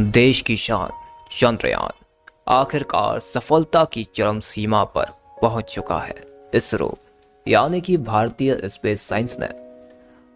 देश की शान चंद्रयान आखिरकार सफलता की चरम सीमा पर पहुंच चुका है। इसरो यानी कि भारतीय स्पेस साइंस ने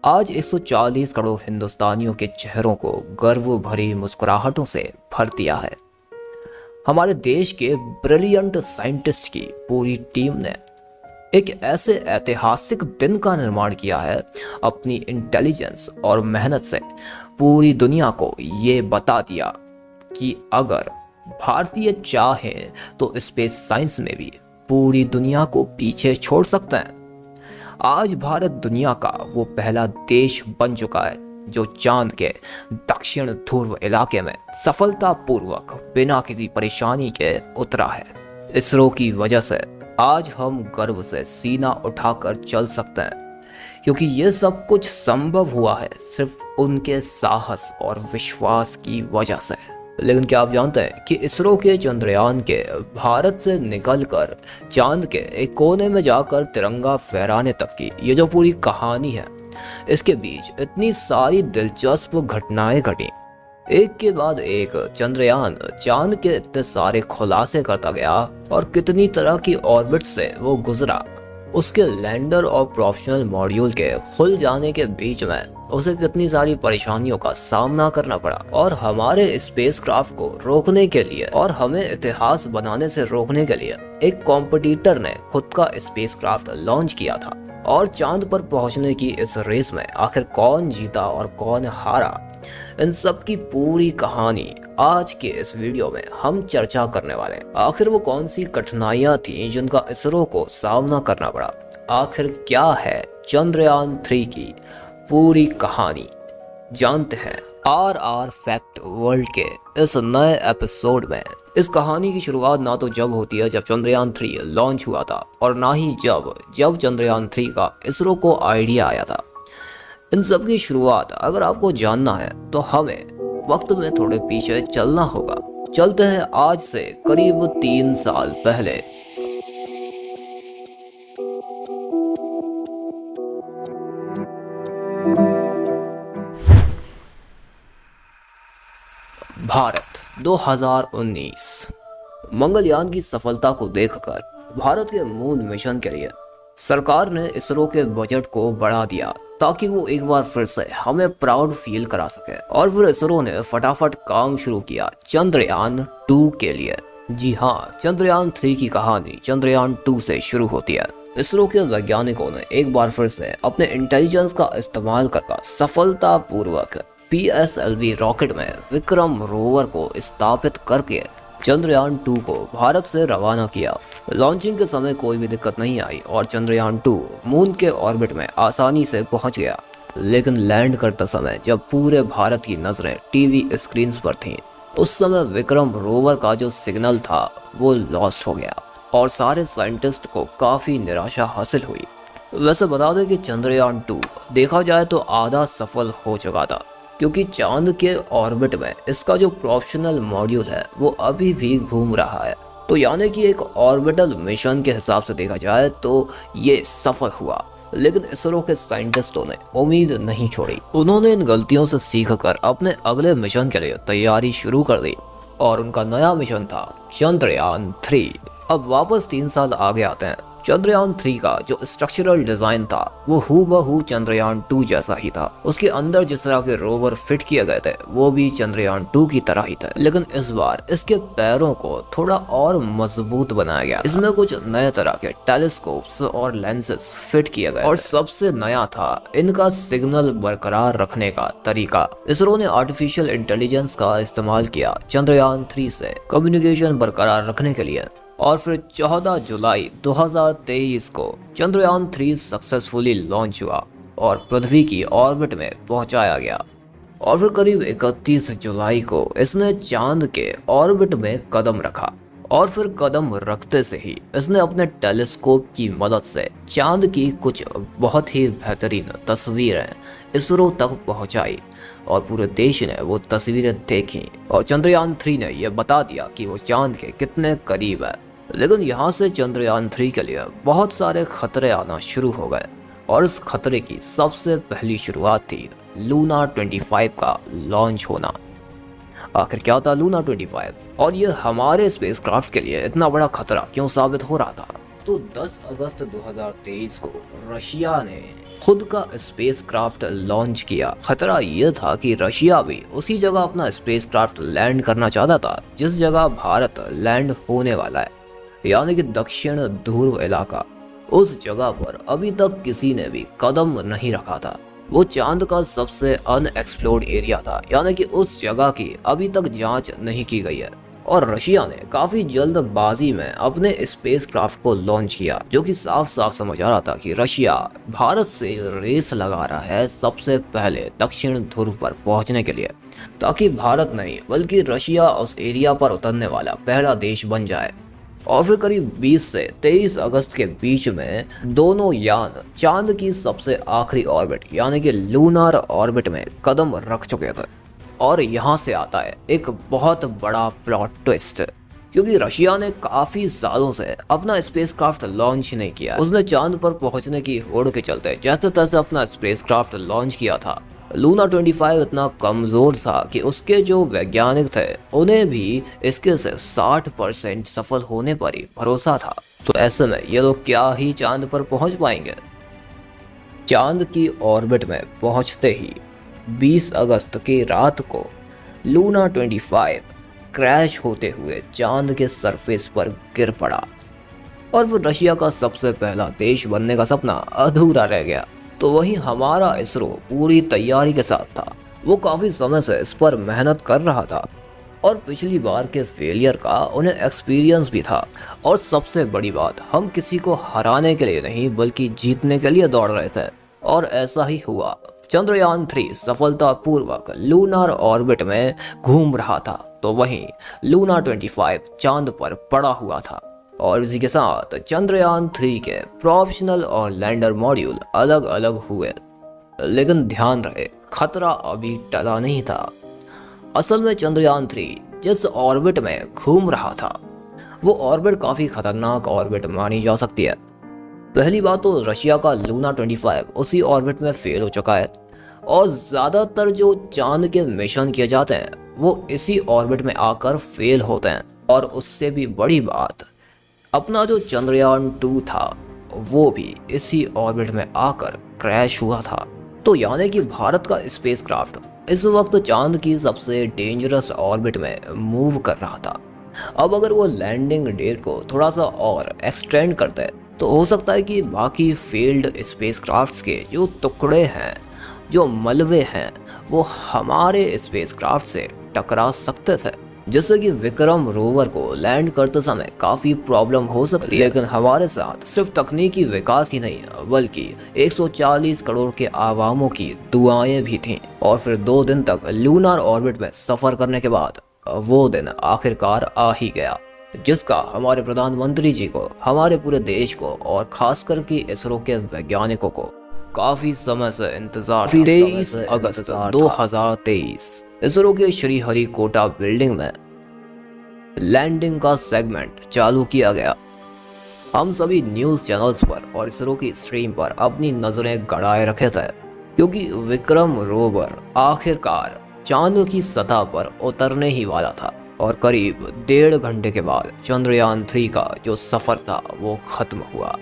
आज 140 करोड़ हिंदुस्तानियों के चेहरों को गर्व भरी मुस्कुराहटों से भर दिया है। हमारे देश के ब्रिलियंट साइंटिस्ट की पूरी टीम ने एक ऐसे ऐतिहासिक दिन का निर्माण किया है। अपनी इंटेलिजेंस और मेहनत से पूरी दुनिया को ये बता दिया कि अगर भारतीय चाहें तो स्पेस साइंस में भी पूरी दुनिया को पीछे छोड़ सकते हैं। आज भारत दुनिया का वो पहला देश बन चुका है जो चांद के दक्षिण ध्रुव इलाके में सफलतापूर्वक बिना किसी परेशानी के उतरा है। इसरो की वजह से आज हम गर्व से सीना उठाकर चल सकते हैं, क्योंकि ये सब कुछ संभव हुआ है सिर्फ उनके साहस और विश्वास की वजह से। लेकिन क्या आप जानते हैं कि इसरो के चंद्रयान के भारत से निकलकर चांद के एक कोने में जाकर तिरंगा फहराने तक की ये जो पूरी कहानी है, इसके बीच इतनी सारी दिलचस्प घटनाएं घटी। एक के बाद एक चंद्रयान चांद के इतने सारे खुलासे करता गया और कितनी तरह की ऑर्बिट से वो गुजरा। उसके लैंडर और प्रोफेशनल मॉड्यूल के खुल जाने के बीच में उसे कितनी सारी परेशानियों का सामना करना पड़ा, और हमारे स्पेसक्राफ्ट को रोकने के लिए और हमें इतिहास बनाने से रोकने के लिए एक कॉम्पिटिटर ने खुद का स्पेसक्राफ्ट लॉन्च किया था। और चांद पर पहुंचने की इस रेस में आखिर कौन जीता और कौन हारा, इन सब की पूरी कहानी आज के इस वीडियो में हम चर्चा करने वाले हैं। आखिर वो कौन सी कठिनाइयां थी जिनका इसरो को सामना करना पड़ा, आखिर क्या है चंद्रयान 3 की पूरी कहानी, जानते हैं आर फैक्ट वर्ल्ड के इस नए एपिसोड में। इस कहानी की शुरुआत ना तो जब होती है जब चंद्रयान 3 लॉन्च हुआ था, और ना ही जब चंद्रयान 3 का इसरो को आइडिया आया था। इन सब की शुरुआत अगर आपको जानना है तो हमें वक्त में थोड़े पीछे चलना होगा। चलते हैं आज से करीब 3 साल पहले। भारत 2019। मंगलयान की सफलता को देखकर भारत के मून मिशन के लिए सरकार ने इसरो के बजट को बढ़ा दिया ताकि वो एक बार फिर से हमें प्राउड फील करा सके। और फिर इसरो ने फटाफट काम शुरू किया चंद्रयान 2 के लिए। जी हाँ, चंद्रयान 3 की कहानी चंद्रयान 2 से शुरू होती है। इसरो के वैज्ञानिकों ने एक बार फिर से अपने इंटेलिजेंस का इस्तेमाल कर सफलतापूर्वक PSLV रॉकेट में विक्रम रोवर को स्थापित करके चंद्रयान 2 को भारत से रवाना किया। लॉन्चिंग के समय कोई भी दिक्कत नहीं आई और चंद्रयान 2 मून के ऑर्बिट में आसानी से पहुंच गया। लेकिन लैंड करते समय जब पूरे भारत की नजरें टीवी स्क्रीन्स पर थीं, उस समय विक्रम रोवर का जो सिग्नल था वो लॉस्ट हो गया और सारे साइंटिस्ट को काफी निराशा हासिल हुई। वैसे बता दें कि चंद्रयान 2 देखा जाए तो आधा सफल हो चुका था, क्योंकि चांद के ऑर्बिट में इसका जो प्रोफेशनल मॉड्यूल है वो अभी भी घूम रहा है। तो यानी कि एक ऑर्बिटल मिशन के हिसाब से देखा जाए तो ये सफल हुआ। लेकिन इसरो के साइंटिस्टों ने उम्मीद नहीं छोड़ी। उन्होंने इन गलतियों से सीखकर अपने अगले मिशन के लिए तैयारी शुरू कर दी, और उनका नया मिशन था चंद्रयान 3। अब वापस 3 साल आगे आते हैं। चंद्रयान 3 का जो स्ट्रक्चरल डिजाइन था वो हूबहू चंद्रयान 2 जैसा ही था। उसके अंदर जिस तरह के रोवर फिट किए गए थे वो भी चंद्रयान 2 की तरह ही थे, लेकिन इस बार इसके पैरों को थोड़ा और मजबूत बनाया गया। इसमें कुछ नए तरह के टेलीस्कोप्स और लेंसेज फिट किए गए, और सबसे नया था इनका सिग्नल बरकरार रखने का तरीका। इसरो ने आर्टिफिशियल इंटेलिजेंस का इस्तेमाल किया चंद्रयान 3 से कम्युनिकेशन बरकरार रखने के लिए। और फिर 14 जुलाई 2023 को चंद्रयान 3 सक्सेसफुली लॉन्च हुआ और पृथ्वी की ऑर्बिट में पहुंचाया गया। और फिर करीब 31 जुलाई को इसने चांद के ऑर्बिट में कदम रखा, और फिर कदम रखते से ही इसने अपने टेलीस्कोप की मदद से चांद की कुछ बहुत ही बेहतरीन तस्वीरें इसरो तक पहुंचाई, और पूरे देश ने वो तस्वीरें देखी। और चंद्रयान 3 ने यह बता दिया कि वो चांद के कितने करीब है। लेकिन यहाँ से चंद्रयान 3 के लिए बहुत सारे खतरे आना शुरू हो गए, और इस खतरे की सबसे पहली शुरुआत थी लूना 25 का लॉन्च होना। आखिर क्या था लूना 25 और ये हमारे स्पेसक्राफ्ट के लिए इतना बड़ा खतरा क्यों साबित हो रहा था? तो 10 अगस्त 2023 को रशिया ने खुद का स्पेसक्राफ्ट लॉन्च किया। खतरा यह था कि रशिया भी उसी जगह अपना स्पेसक्राफ्ट लैंड करना चाहता था जिस जगह भारत लैंड होने वाला है, यानी कि दक्षिण ध्रुव इलाका। उस जगह पर अभी तक किसी ने भी कदम नहीं रखा था। वो चांद का सबसे अनएक्सप्लोर्ड एरिया था, यानी कि उस जगह की अभी तक जांच नहीं की गई है। और रशिया ने काफी जल्दबाजी में अपने स्पेसक्राफ्ट को लॉन्च किया, जो कि साफ साफ समझ आ रहा था कि रशिया भारत से रेस लगा रहा है सबसे पहले दक्षिण ध्रुव पर पहुंचने के लिए, ताकि भारत नहीं बल्कि रशिया उस एरिया पर उतरने वाला पहला देश बन जाए। और फिर करीब 20 से 23 अगस्त के बीच में दोनों यान चांद की सबसे आखिरी ऑर्बिट यानी कि लूनार ऑर्बिट में कदम रख चुके थे। और यहाँ से आता है एक बहुत बड़ा प्लॉट ट्विस्ट, क्योंकि रशिया ने काफी सालों से अपना स्पेसक्राफ्ट लॉन्च नहीं किया। उसने चांद पर पहुंचने की होड़ के चलते जैसे तैसे अपना स्पेसक्राफ्ट लॉन्च किया था। लूना 25 इतना कमजोर था कि उसके जो वैज्ञानिक थे उन्हें भी इसके से 60% सफल होने पर ही भरोसा था। तो ऐसे में ये लोग क्या ही चांद पर पहुंच पाएंगे? चांद की ऑर्बिट में पहुंचते ही 20 अगस्त की रात को लूना 25 क्रैश होते हुए चांद के सरफेस पर गिर पड़ा और वो रशिया का सबसे पहला देश बनने का सपना अधूरा रह गया। तो वहीं हमारा इसरो पूरी तैयारी के साथ था। वो काफी समय से इस पर मेहनत कर रहा था और पिछली बार के फेलियर का उन्हें एक्सपीरियंस भी था। और सबसे बड़ी बात, हम किसी को हराने के लिए नहीं बल्कि जीतने के लिए दौड़ रहे थे। और ऐसा ही हुआ। चंद्रयान 3 सफलतापूर्वक लूनार ऑर्बिट में घूम रहा था, तो वहीं लूना 25 चांद पर पड़ा हुआ था। और इसी के साथ चंद्रयान 3 के प्रोफेशनल और लैंडर मॉड्यूल अलग अलग हुए। लेकिन ध्यान रहे, खतरा अभी टला नहीं था। असल में चंद्रयान 3 जिस ऑर्बिट में घूम रहा था वो ऑर्बिट काफी खतरनाक ऑर्बिट मानी जा सकती है। पहली बात तो रशिया का लूना 25 उसी ऑर्बिट में फेल हो चुका है और ज्यादातर जो चांद के मिशन किए जाते हैं वो इसी ऑर्बिट में आकर फेल होते हैं। और उससे भी बड़ी बात, अपना जो चंद्रयान 2 था वो भी इसी ऑर्बिट में आकर क्रैश हुआ था। तो यानी कि भारत का स्पेसक्राफ्ट इस वक्त चांद की सबसे डेंजरस ऑर्बिट में मूव कर रहा था। अब अगर वो लैंडिंग डेट को थोड़ा सा और एक्सटेंड करते तो हो सकता है कि बाकी फील्ड स्पेसक्राफ्ट्स के जो टुकड़े हैं, जो मलबे हैं, वो हमारे स्पेसक्राफ्ट से टकरा सकते थे, जिससे कि विक्रम रोवर को लैंड करते समय काफी प्रॉब्लम हो सकती है। लेकिन हमारे साथ सिर्फ तकनीकी विकास ही नहीं बल्कि 140 करोड़ के आवामों की दुआएं भी थीं। और फिर 2 दिन तक लूनार ऑर्बिट में सफर करने के बाद वो दिन आखिरकार आ ही गया, जिसका हमारे प्रधानमंत्री जी को, हमारे पूरे देश को और खासकर कि इसरो के वैज्ञानिकों को काफी समय से इंतजार। 23 अगस्त 2023 इसरो के श्रीहरिकोटा बिल्डिंग में लैंडिंग का सेगमेंट चालू किया गया। हम सभी न्यूज चैनल्स पर और इसरो की स्ट्रीम पर अपनी नजरें गड़ाए रखे थे, क्योंकि विक्रम रोवर आखिरकार चांद की सतह पर उतरने ही वाला था। और करीब 1.5 घंटे के बाद चंद्रयान 3 का जो सफर था वो खत्म हुआ,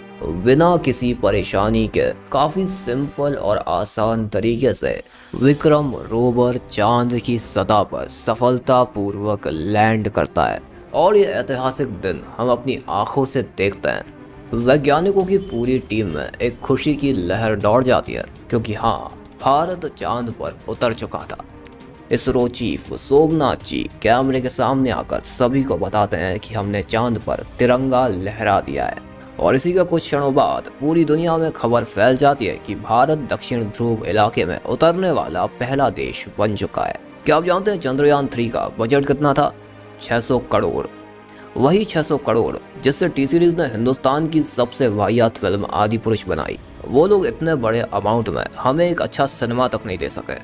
बिना किसी परेशानी के। काफी सिंपल और आसान तरीके से विक्रम रोवर चांद की सतह पर सफलतापूर्वक लैंड करता है और ये ऐतिहासिक दिन हम अपनी आंखों से देखते हैं। वैज्ञानिकों की पूरी टीम में एक खुशी की लहर दौड़ जाती है, क्योंकि हाँ, भारत चांद पर उतर चुका था। इसरो चीफ सोमनाथ जी कैमरे के सामने आकर सभी को बताते हैं कि हमने चांद पर तिरंगा लहरा दिया है। और इसी का कुछ क्षणों बाद पूरी दुनिया में खबर फैल जाती है कि भारत दक्षिण ध्रुव इलाके में उतरने वाला पहला देश बन चुका है। क्या आप जानते हैं चंद्रयान 3 का बजट कितना था? 600 करोड़। वही 600 करोड़ जिससे टी सीरीज ने हिंदुस्तान की सबसे वाहियात फिल्म आदिपुरुष बनाई। वो लोग इतने बड़े अमाउंट में हमें एक अच्छा सिनेमा तक नहीं दे सके।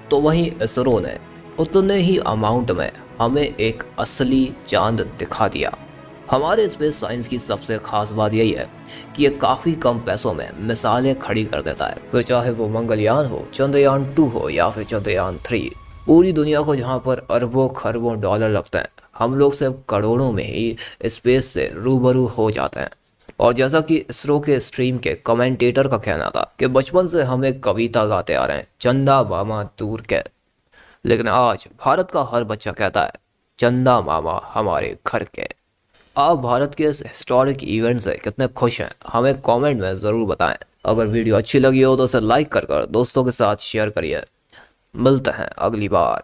तो वहीं इसरो ने उतने ही अमाउंट में हमें एक असली चांद दिखा दिया। हमारे स्पेस साइंस की सबसे खास बात यही है कि ये काफ़ी कम पैसों में मिसालें खड़ी कर देता है। फिर चाहे वो मंगलयान हो, चंद्रयान 2 हो या फिर चंद्रयान 3। पूरी दुनिया को जहाँ पर अरबों खरबों डॉलर लगते हैं, हम लोग सिर्फ करोड़ों में ही स्पेस से रूबरू हो जाते हैं। और जैसा कि इसरो के स्ट्रीम के कमेंटेटर का कहना था कि बचपन से हम एक कविता गाते आ रहे हैं, चंदा मामा दूर के। लेकिन आज भारत का हर बच्चा कहता है, चंदा मामा हमारे घर के। आप भारत के इस हिस्टोरिक इवेंट से कितने खुश हैं, हमें कमेंट में ज़रूर बताएं। अगर वीडियो अच्छी लगी हो तो उसे लाइक कर दोस्तों के साथ शेयर करिए। मिलते हैं अगली बार।